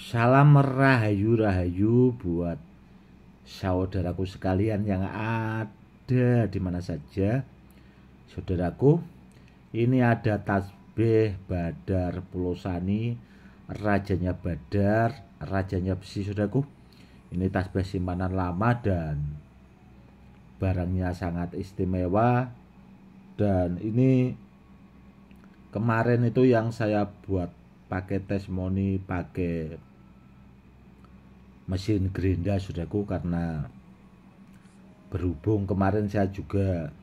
Salam rahayu-rahayu buat saudaraku sekalian yang ada di mana saja. Saudaraku, ini ada tasbih Badar Pulosani, rajanya Badar, rajanya besi. Saudaraku, ini tasbih simpanan lama dan barangnya sangat istimewa. Dan ini kemarin itu yang saya buat pakai testimoni, pakai mesin gerinda, saudaraku, karena berhubung kemarin saya juga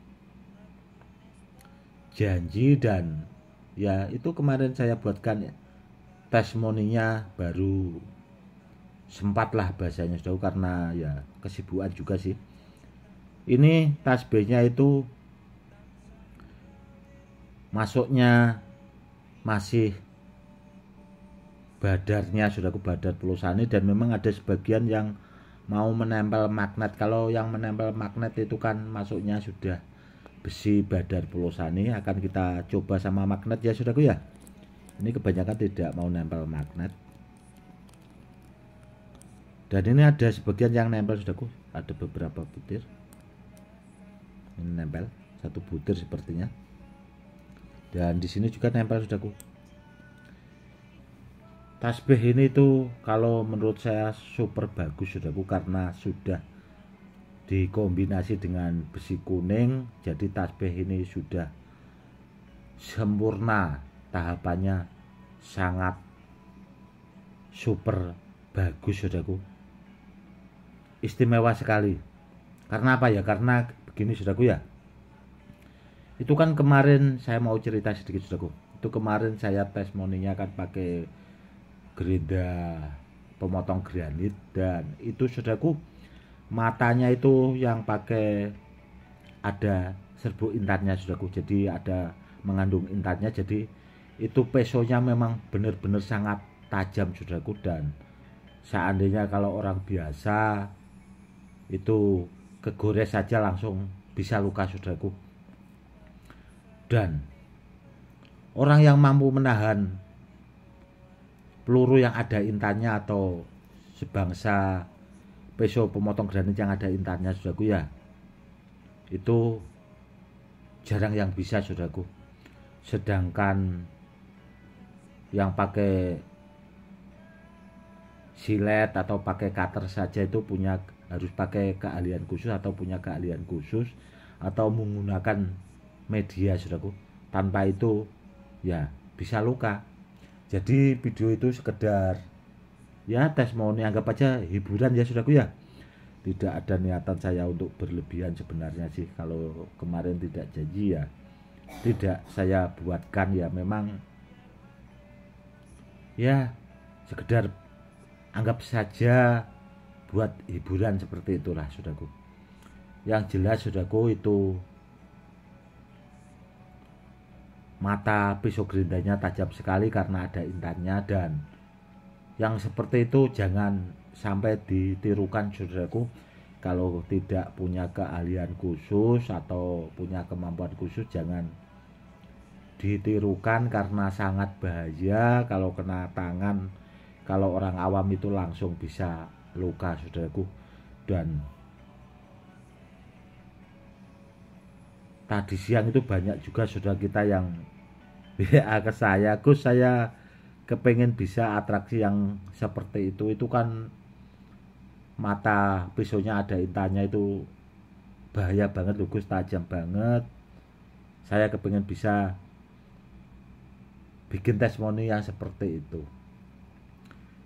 janji dan ya itu kemarin saya buatkan testimoninya baru sempat lah bahasanya, saudaraku, karena ya kesibukan juga sih. Ini tasbihnya itu masuknya masih badarnya, saudaraku, Badar Pulosani, dan memang ada sebagian yang mau menempel magnet. Kalau yang menempel magnet itu kan masuknya sudah besi Badar Pulosani, akan kita coba sama magnet ya, saudaraku ya. Ini kebanyakan tidak mau nempel magnet. Dan ini ada sebagian yang nempel, saudaraku, ada beberapa butir. Ini nempel satu butir sepertinya. Dan di sini juga nempel, saudaraku. Tasbih ini tuh kalau menurut saya super bagus, saudaraku, karena sudah dikombinasi dengan besi kuning. Jadi tasbih ini sudah sempurna, tahapannya sangat super bagus, saudaraku. Istimewa sekali. Karena apa ya? Karena begini, saudaraku ya. Itu kan kemarin saya mau cerita sedikit, saudaraku. Itu kemarin saya testimoninya kan pakai gerinda pemotong granit, dan itu, saudaraku, matanya itu yang pakai ada serbuk intannya, saudaraku. Jadi ada mengandung intannya, jadi itu pesonya memang benar-benar sangat tajam, saudaraku. Dan seandainya kalau orang biasa itu kegores saja langsung bisa luka, saudaraku. Dan orang yang mampu menahan peluru yang ada intannya atau sebangsa peso pemotong granit yang ada intannya, saudaraku ya, itu jarang yang bisa, saudaraku. Sedangkan yang pakai silet atau pakai cutter saja itu harus pakai keahlian khusus atau punya keahlian khusus atau menggunakan media, saudaraku. Tanpa itu ya bisa luka. Jadi video itu sekedar ya testimoni, anggap aja hiburan ya, saudaraku ya. Tidak ada niatan saya untuk berlebihan sebenarnya sih. Kalau kemarin tidak janji ya tidak saya buatkan, ya memang ya sekedar anggap saja buat hiburan seperti itulah, saudaraku. Yang jelas, saudaraku, itu mata pisau gerindanya tajam sekali karena ada intannya. Dan yang seperti itu jangan sampai ditirukan, saudaraku. Kalau tidak punya keahlian khusus atau punya kemampuan khusus, jangan ditirukan karena sangat bahaya. Kalau kena tangan, kalau orang awam itu langsung bisa luka, saudaraku. Dan tadi siang itu banyak juga saudara kita yang WA ke saya, Gus, saya kepengen bisa atraksi yang seperti itu kan mata pisaunya ada intannya, itu bahaya banget loh, Gus, tajam banget. Saya kepengen bisa bikin testimoni yang seperti itu.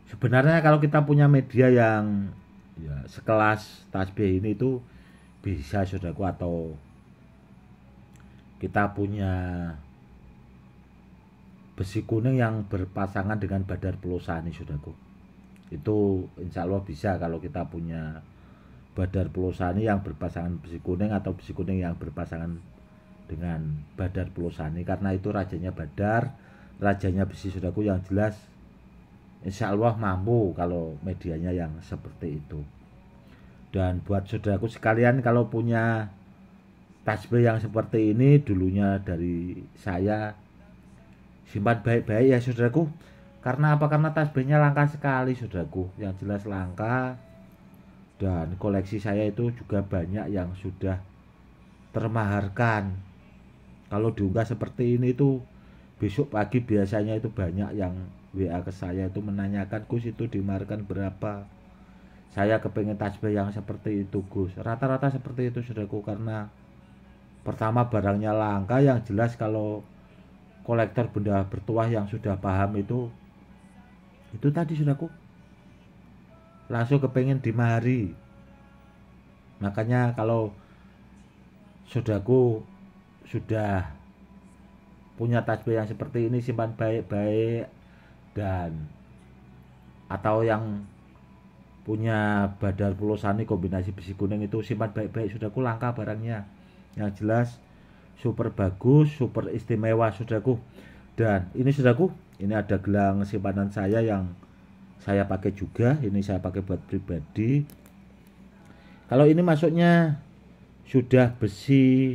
Sebenarnya kalau kita punya media yang ya sekelas tasbih ini itu bisa, saudaraku. Atau kita punya besi kuning yang berpasangan dengan Badar Pulosani, saudaraku, itu insya Allah bisa. Kalau kita punya Badar Pulosani yang berpasangan besi kuning atau besi kuning yang berpasangan dengan Badar Pulosani, karena itu rajanya Badar, rajanya besi, saudaraku. Yang jelas insya Allah mampu kalau medianya yang seperti itu. Dan buat saudaraku sekalian, kalau punya tasbih yang seperti ini, dulunya dari saya simpan baik-baik ya, saudaraku. Karena apa? Karena tasbihnya langka sekali saudaraku, yang jelas langka. Dan koleksi saya itu juga banyak yang sudah termaharkan. Kalau diunggah seperti ini tuh besok pagi biasanya itu banyak yang WA ke saya itu menanyakan, Gus itu dimaharkan berapa, saya kepengen tasbih yang seperti itu Gus. Rata-rata seperti itu saudaraku, karena pertama barangnya langka, yang jelas kalau kolektor benda bertuah yang sudah paham itu tadi saudaraku langsung kepengen dimahari. Makanya kalau saudaraku sudah punya tasbih yang seperti ini, simpan baik-baik. Dan atau yang punya badar pulosani kombinasi besi kuning itu simpan baik-baik saudaraku, langka barangnya. Yang jelas super bagus, super istimewa saudaraku. Dan ini saudaraku, ini ada gelang simpanan saya yang saya pakai juga. Ini saya pakai buat pribadi. Kalau ini masuknya sudah besi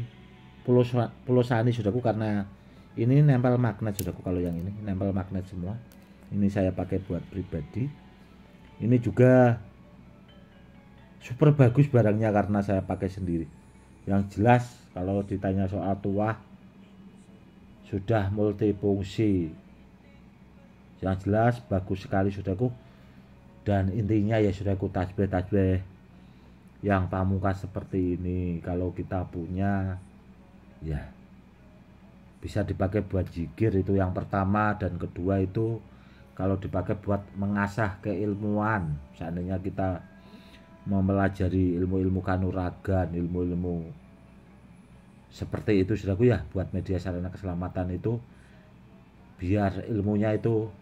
pulosani saudaraku, karena ini nempel magnet saudaraku. Kalau yang ini nempel magnet semua. Ini saya pakai buat pribadi. Ini juga super bagus barangnya karena saya pakai sendiri. Yang jelas kalau ditanya soal tuah sudah multifungsi. Yang jelas bagus sekali saudaraku. Dan intinya ya saudaraku, tasbih yang pamungkas seperti ini kalau kita punya ya bisa dipakai buat zikir, itu yang pertama. Dan kedua itu kalau dipakai buat mengasah keilmuan, seandainya kita mempelajari ilmu-ilmu kanuragan, ilmu-ilmu seperti itu saudaraku ya, buat media sarana keselamatan itu, biar ilmunya itu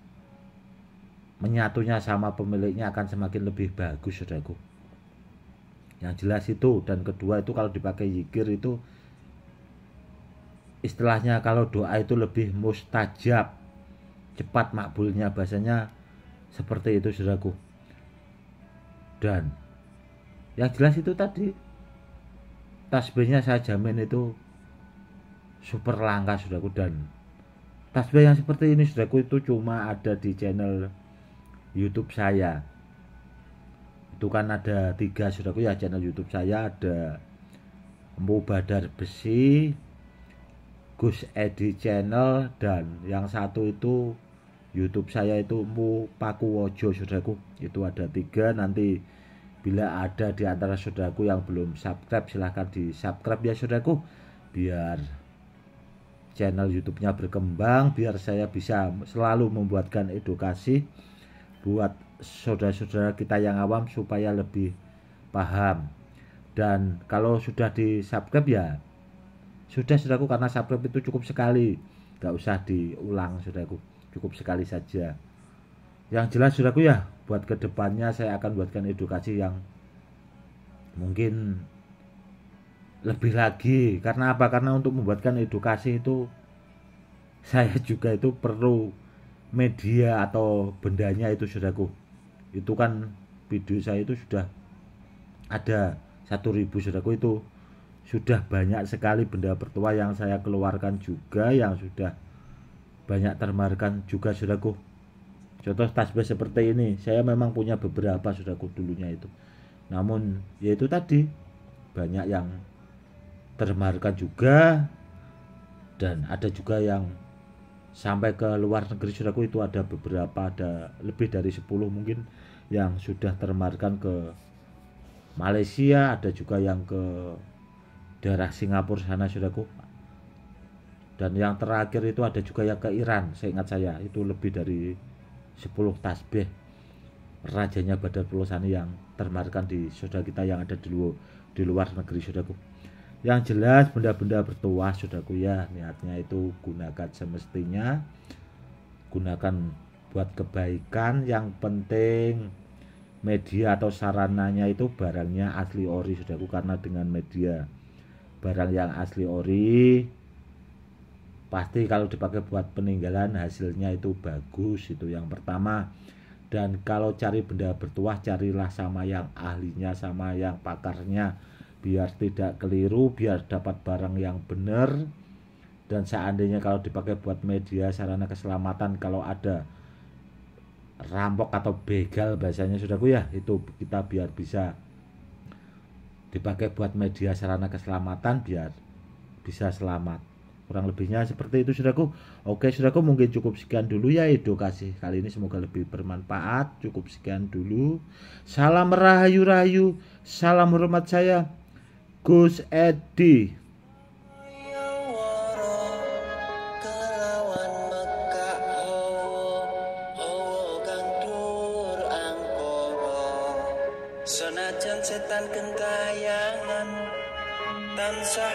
menyatunya sama pemiliknya akan semakin lebih bagus saudaraku. Yang jelas itu. Dan kedua itu kalau dipakai zikir itu istilahnya kalau doa itu lebih mustajab, cepat makbulnya, bahasanya seperti itu saudaraku. Dan yang jelas itu tadi tasbihnya saya jamin itu super langka saudaraku. Dan tasbih yang seperti ini saudaraku itu cuma ada di channel YouTube saya. Itu kan ada 3 saudaraku ya channel YouTube saya, ada Empu Badar Besi, Gus Edi Channel, dan yang satu itu YouTube saya itu Empu Pakuwojo saudaraku. Itu ada 3. Nanti bila ada di antara saudaraku yang belum subscribe, silahkan di subscribe ya saudaraku, biar channel YouTube-nya berkembang, biar saya bisa selalu membuatkan edukasi buat saudara-saudara kita yang awam supaya lebih paham. Dan kalau sudah di subscribe ya sudah saudaraku, karena subscribe itu cukup sekali, gak usah diulang saudaraku, cukup sekali saja. Yang jelas saudaraku ya, buat kedepannya saya akan buatkan edukasi yang mungkin lebih lagi. Karena apa? Karena untuk membuatkan edukasi itu saya juga itu perlu media atau bendanya itu saudaraku. Itu kan video saya itu sudah ada 1.000 saudaraku, itu sudah banyak sekali benda bertuah yang saya keluarkan juga, yang sudah banyak termaharkan juga saudaraku. Contoh tasbih seperti ini, saya memang punya beberapa saudaraku dulunya itu. Namun yaitu tadi banyak yang termaharkan juga, dan ada juga yang sampai ke luar negeri saudaraku. Itu ada beberapa, ada lebih dari 10 mungkin yang sudah termaharkan ke Malaysia, ada juga yang ke daerah Singapura sana saudaraku. Dan yang terakhir itu ada juga yang ke Iran, seingat saya itu lebih dari 10 tasbih rajanya Badar Pulosani yang termaharkan di saudara kita yang ada di luar negeri saudaraku. Yang jelas benda-benda bertuah saudaraku ya, niatnya itu gunakan semestinya, gunakan buat kebaikan. Yang penting media atau sarananya itu barangnya asli ori saudaraku, karena dengan media barang yang asli ori pasti kalau dipakai buat peninggalan hasilnya itu bagus, itu yang pertama. Dan kalau cari benda bertuah, carilah sama yang ahlinya, sama yang pakarnya, biar tidak keliru, biar dapat barang yang benar. Dan seandainya kalau dipakai buat media sarana keselamatan, kalau ada rampok atau begal bahasanya saudaraku ya, itu kita biar bisa dipakai buat media sarana keselamatan biar bisa selamat. Kurang lebihnya seperti itu saudaraku. Oke saudaraku, mungkin cukup sekian dulu ya edukasi kali ini, semoga lebih bermanfaat. Cukup sekian dulu. Salam rahayu-rahayu, salam hormat saya Gus Edi. Senajan setan gentayangan tansah